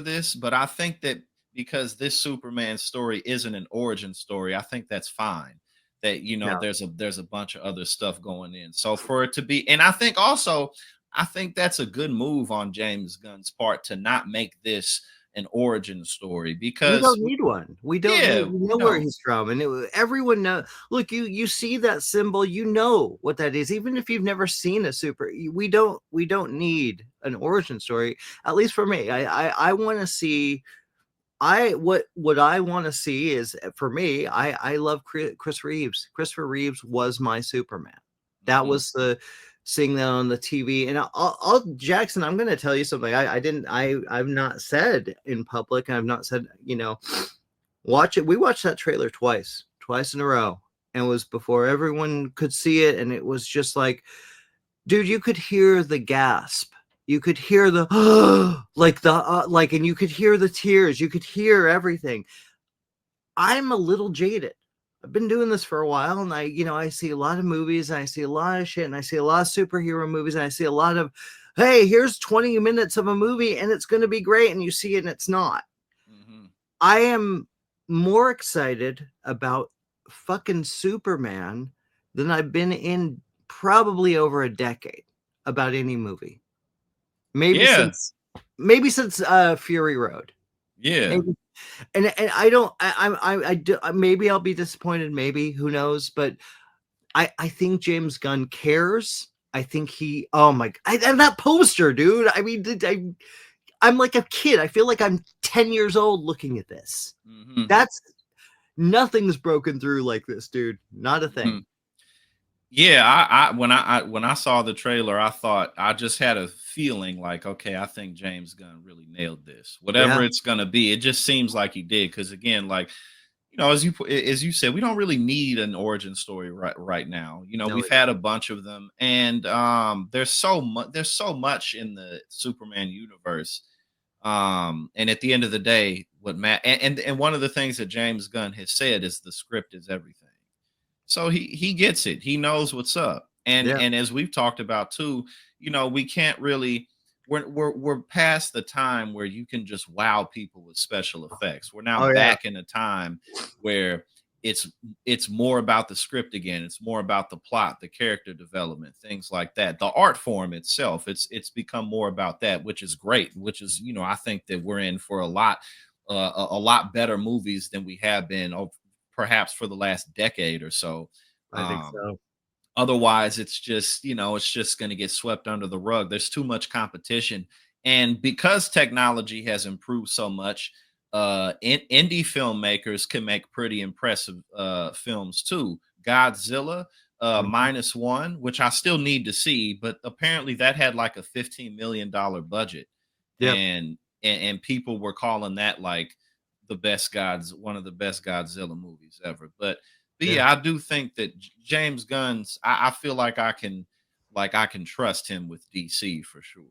this, but I think that because this Superman story isn't an origin story, I think that's fine. That Yeah. there's a bunch of other stuff going in. So for it to be, and I think also, I think that's a good move on James Gunn's part to not make this an origin story We because don't need one. We don't yeah, need. We we know where don't. he's from, and everyone know. Look, you see that symbol, you know what that is, even if you've never seen a super. We don't need an origin story. At least for me, I want to see. What I want to see is for me. I love Chris Reeves. Christopher Reeves was my Superman. That Mhm. was the seeing that on the TV. And I'll Jackson, I'm going to tell you something. I didn't. I've not said in public. I've not said. Watch it. We watched that trailer twice in a row, and it was before everyone could see it, and it was just like, dude, you could hear the gasp. You could hear the and you could hear the tears. You could hear everything. I'm a little jaded. I've been doing this for a while, and I see a lot of movies, and I see a lot of shit, and I see a lot of superhero movies, and I see a lot of, hey, here's 20 minutes of a movie, and it's going to be great, and you see it, and it's not. Mhm. I am more excited about fucking Superman than I've been in probably over a decade about any movie. Maybe Yeah. since maybe since Fury Road. Yeah. Maybe and I don't I do, maybe I'll be disappointed, maybe, who knows, but I think James Gunn cares. I think he, oh my, and that poster, dude. I mean, I'm like a kid. I feel like I'm 10 years old looking at this. Mhm. That's nothing's broken through like this, dude. Not a thing. Mhm. Yeah, when I saw the trailer, I thought I just had a feeling like, okay, I think James Gunn really nailed this. Whatever Yeah. it's gonna be, it just seems like he did. Because again, like as you said, we don't really need an origin story right now. No, We've we don't. had a bunch of them, and there's so much in the Superman universe. And at the end of the day, what Matt and one of the things that James Gunn has said is the script is everything. So he gets it. He knows what's up. Yeah. And as we've talked about too, we can't really we're past the time where you can just wow people with special effects. We're now Oh yeah. back in a time where it's it's more about the script again. It's more about the plot, the character development, things like that. The art form itself, it's become more about that, which is great. Which is, I think that we're in for a lot better movies than we have been perhaps for the last decade or so. I think Um, so. Otherwise, it's just, it's just going to get swept under the rug. There's too much competition. And because technology has improved so much, indie filmmakers can make pretty impressive films too. Godzilla Mhm. -1, which I still need to see, but apparently that had like a $15 million budget, Yep. and people were calling that like one of the best Godzilla movies ever. But Yeah. yeah, I do think that James Gunn's. I feel like I can trust him with DC for sure.